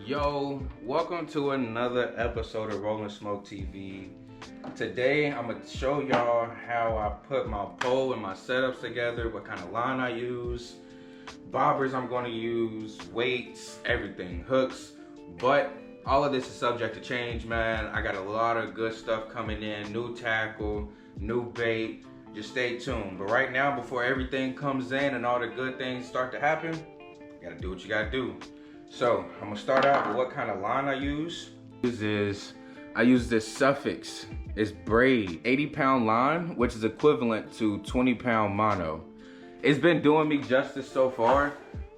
Yo, welcome to another episode of Rolling Smoke TV. Today I'm gonna show y'all how I put my pole and my setups together, what kind of line I use, bobbers I'm gonna use, weights, everything, hooks. But all of this is subject to change, man. I got a lot of good stuff coming in, new tackle, new bait. Just stay tuned. But right now, before everything comes in and all the good things start to happen, you gotta do what you gotta do. So I'm gonna start out with what kind of line I use. I use this Suffix. It's braid, 80-pound line, which is equivalent to 20-pound mono. It's been doing me justice so far,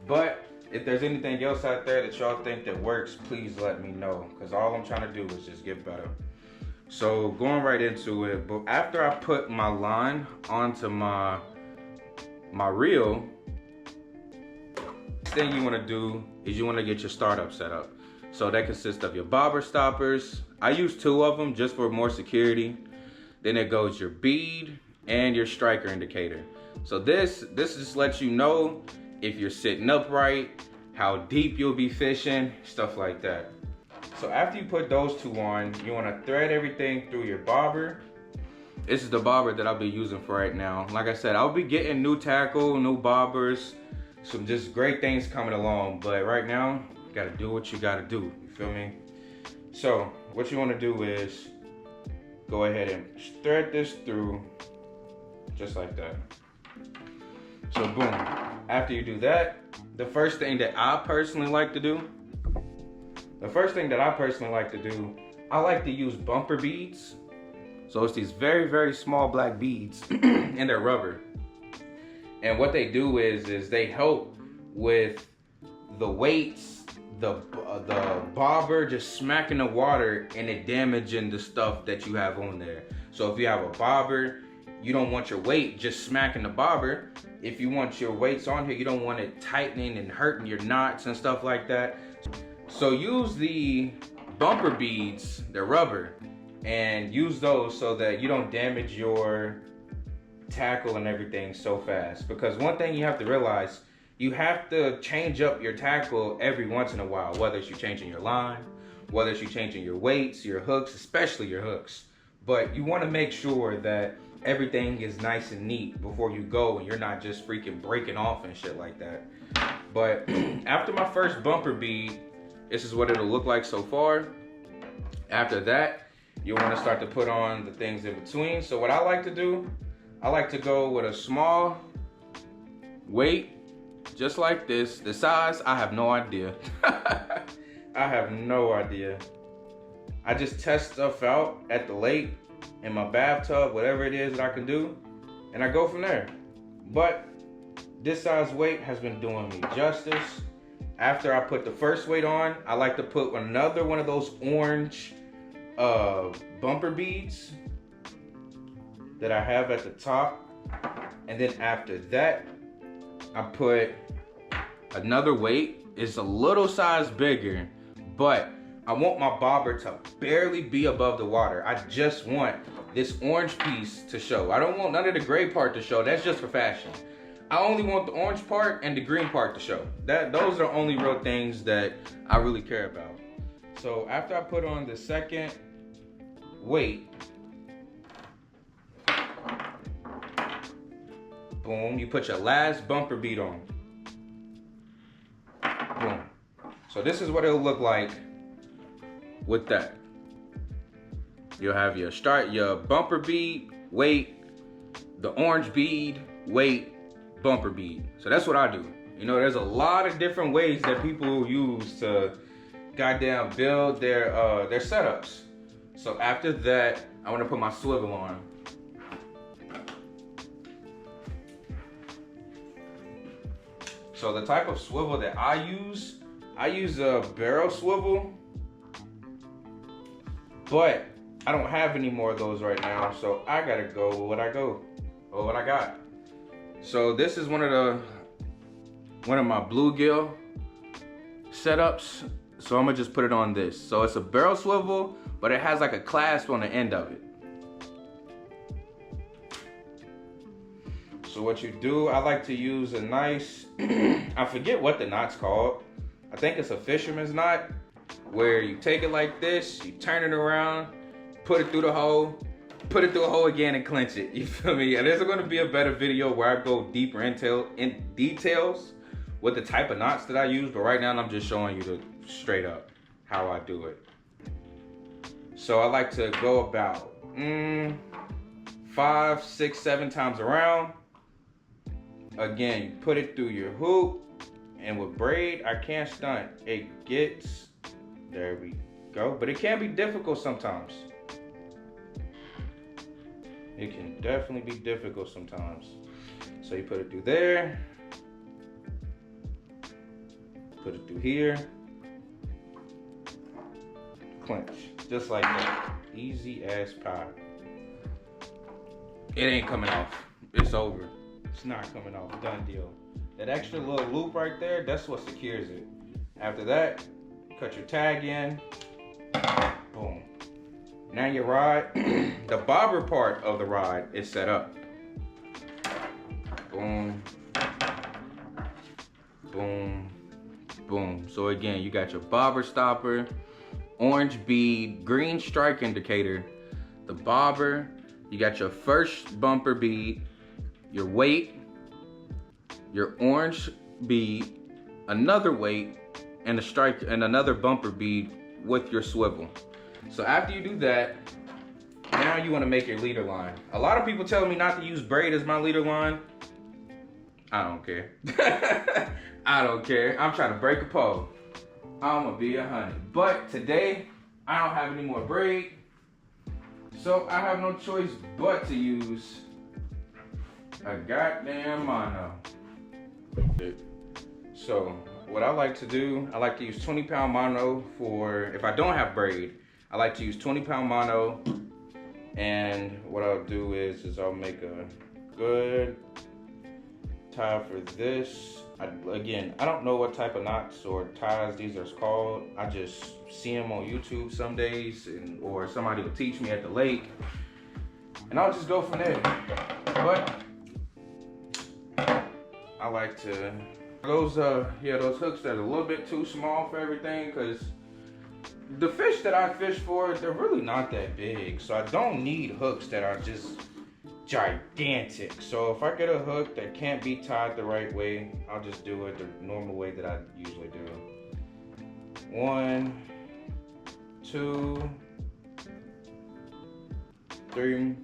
but if there's anything else out there that y'all think that works, please let me know, because all I'm trying to do is just get better. So going right into it, but after I put my line onto my reel, next thing you want to do is you want to get your startup set up. So that consists of your bobber stoppers. I use 2 of them just for more security. Then it goes your bead and your striker indicator. So this just lets you know if you're sitting upright, how deep you'll be fishing, stuff like that. So after you put those 2 on, you want to thread everything through your bobber. This is the bobber that I'll be using for right now. Like I said, I'll be getting new tackle, new bobbers, some just great things coming along. But right now, you gotta do what you gotta do, you feel me? So what you wanna do is go ahead and thread this through just like that. So boom, after you do that, the first thing that I personally like to do, I like to use bumper beads. So it's these very, very small black beads and they're rubber. And what they do is they help with the weights, the bobber just smacking the water and it damaging the stuff that you have on there. So if you have a bobber, you don't want your weight just smacking the bobber. If you want your weights on here, you don't want it tightening and hurting your knots and stuff like that. So use the bumper beads, they're rubber, and use those so that you don't damage your tackle and everything so fast. Because one thing you have to realize, you have to change up your tackle every once in a while, whether it's you changing your line, whether it's you changing your weights, your hooks, especially your hooks. But you want to make sure that everything is nice and neat before you go and you're not just freaking breaking off and shit like that. But after my first bumper bead, this is what it'll look like so far. After that, you want to start to put on the things in between. So what I like to do, I like to go with a small weight, just like this. The size, I have no idea. I have no idea. I just test stuff out at the lake, in my bathtub, whatever it is that I can do, and I go from there. But this size weight has been doing me justice. After I put the first weight on, I like to put another one of those orange bumper beads that I have at the top, and then after that I put another weight. It's a little size bigger, but I want my bobber to barely be above the water. I just want this orange piece to show. I don't want none of the gray part to show. That's just for fashion. I only want the orange part and the green part to show. Those are only real things that I really care about. So after I put on the second weight, boom, you put your last bumper bead on. Boom. So this is what it'll look like with that. You'll have your bumper bead, weight, the orange bead, weight, bumper bead. So that's what I do. You know, there's a lot of different ways that people use to goddamn build their setups. So after that, I want to put my swivel on. So the type of swivel that I use a barrel swivel, but I don't have any more of those right now, so I gotta go with what I got. So this is one of my bluegill setups. So I'm gonna just put it on this. So it's a barrel swivel, but it has like a clasp on the end of it. So what you do, I like to use a nice, I forget what the knot's called. I think it's a fisherman's knot. where you take it like this, you turn it around, put it through the hole, put it through a hole again and clench it. You feel me? And there's gonna be a better video where I go deeper in details with the type of knots that I use, but right now I'm just showing you the straight up how I do it. So I like to go about 5, 6, 7 times around. Again, you put it through your hoop, and with braid, I can't stunt. It gets, there we go, but it can be difficult sometimes. It can definitely be difficult sometimes. So you put it through there, put it through here, clench, just like that. Easy as pie. It ain't coming off. It's over. It's not coming off. Done deal. That extra little loop right there, that's what secures it. After that, cut your tag in. Boom. Now your rod, the bobber part of the rod is set up. Boom. Boom. Boom. So again, you got your bobber stopper, orange bead, green strike indicator, the bobber, you got your first bumper bead, your weight, your orange bead, another weight, and a strike and another bumper bead with your swivel. So after you do that, now you want to make your leader line. A lot of people tell me not to use braid as my leader line. I don't care. I don't care. I'm trying to break a pole. I'm gonna be 100. But today, I don't have any more braid, so I have no choice but to use a goddamn mono. So what I like to do, I like to use 20-pound mono for, if I don't have braid, I like to use 20-pound mono. And what I'll do is I'll make a good tie for this. Again, I don't know what type of knots or ties these are called. I just see them on YouTube some days, or somebody will teach me at the lake, and I'll just go from there. But I like to those hooks that are a little bit too small for everything, because the fish that I fish for, they're really not that big, so I don't need hooks that are just gigantic. So if I get a hook that can't be tied the right way, I'll just do it the normal way that I usually do. 1, 2, 3.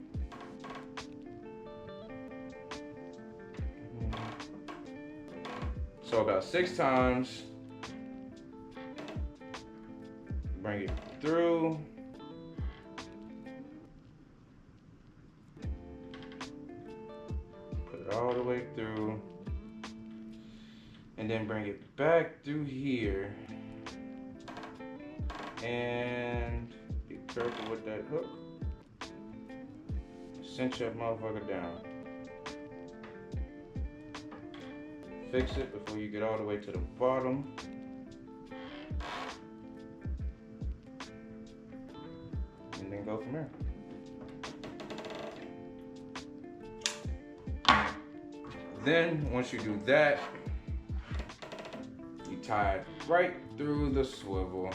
So about 6 times. Bring it through. All the way through, and then bring it back through here, and be careful with that hook. Cinch that motherfucker down. Fix it before you get all the way to the bottom. And then go from there. Then, once you do that, you tie it right through the swivel.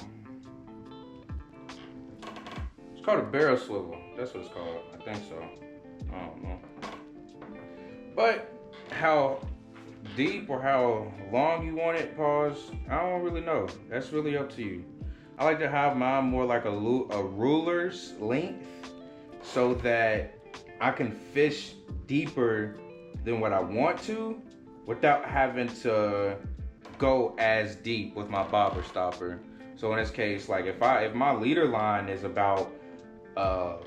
It's called a barrel swivel. That's what it's called. I think so. I don't know. But how deep or how long you want it, pause, I don't really know. That's really up to you. I like to have mine more like a ruler's length, so that I can fish deeper than what I want to without having to go as deep with my bobber stopper. So in this case, like if my leader line is about a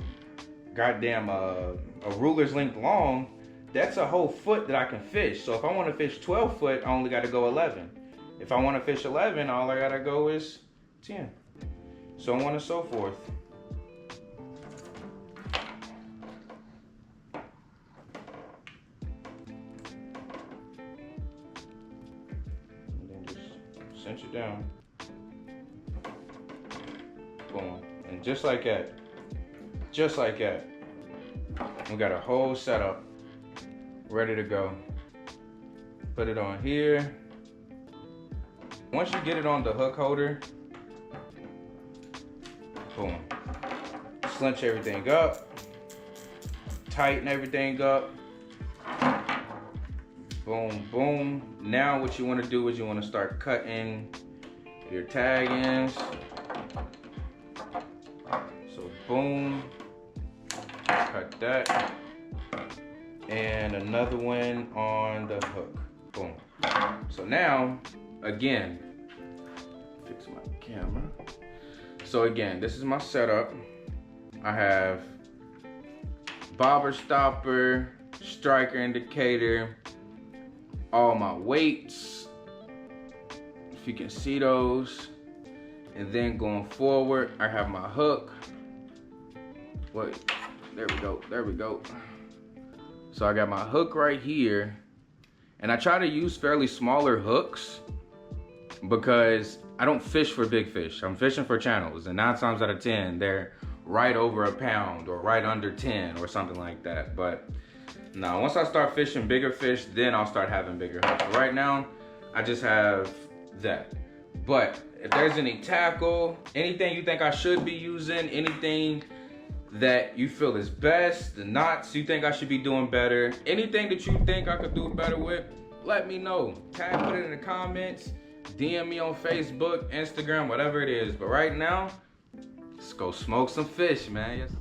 ruler's length long, that's a whole foot that I can fish. So if I want to fish 12 foot, I only got to go 11. If I want to fish 11, all I got to go is 10. So on and so forth. Cinch it down. Boom. And just like that, we got a whole setup ready to go. Put it on here. Once you get it on the hook holder, Boom. Cinch everything up. Tighten everything up. Boom, boom. Now what you want to do is you want to start cutting your tag ends. So boom. Cut that. And another one on the hook. Boom. So now, again, fix my camera. So again, this is my setup. I have bobber stopper, striker indicator, all my weights, if you can see those. And then going forward, I have my hook. Wait, there we go. So I got my hook right here. And I try to use fairly smaller hooks because I don't fish for big fish. I'm fishing for channels, and 9 times out of 10, they're right over a pound or right under 10 or something like that. But now, once I start fishing bigger fish, then I'll start having bigger hooks. But right now, I just have that. But if there's any tackle, anything you think I should be using, anything that you feel is best, the knots you think I should be doing better, anything that you think I could do better with, let me know. Put it in the comments, DM me on Facebook, Instagram, whatever it is. But right now, let's go smoke some fish, man. Yes.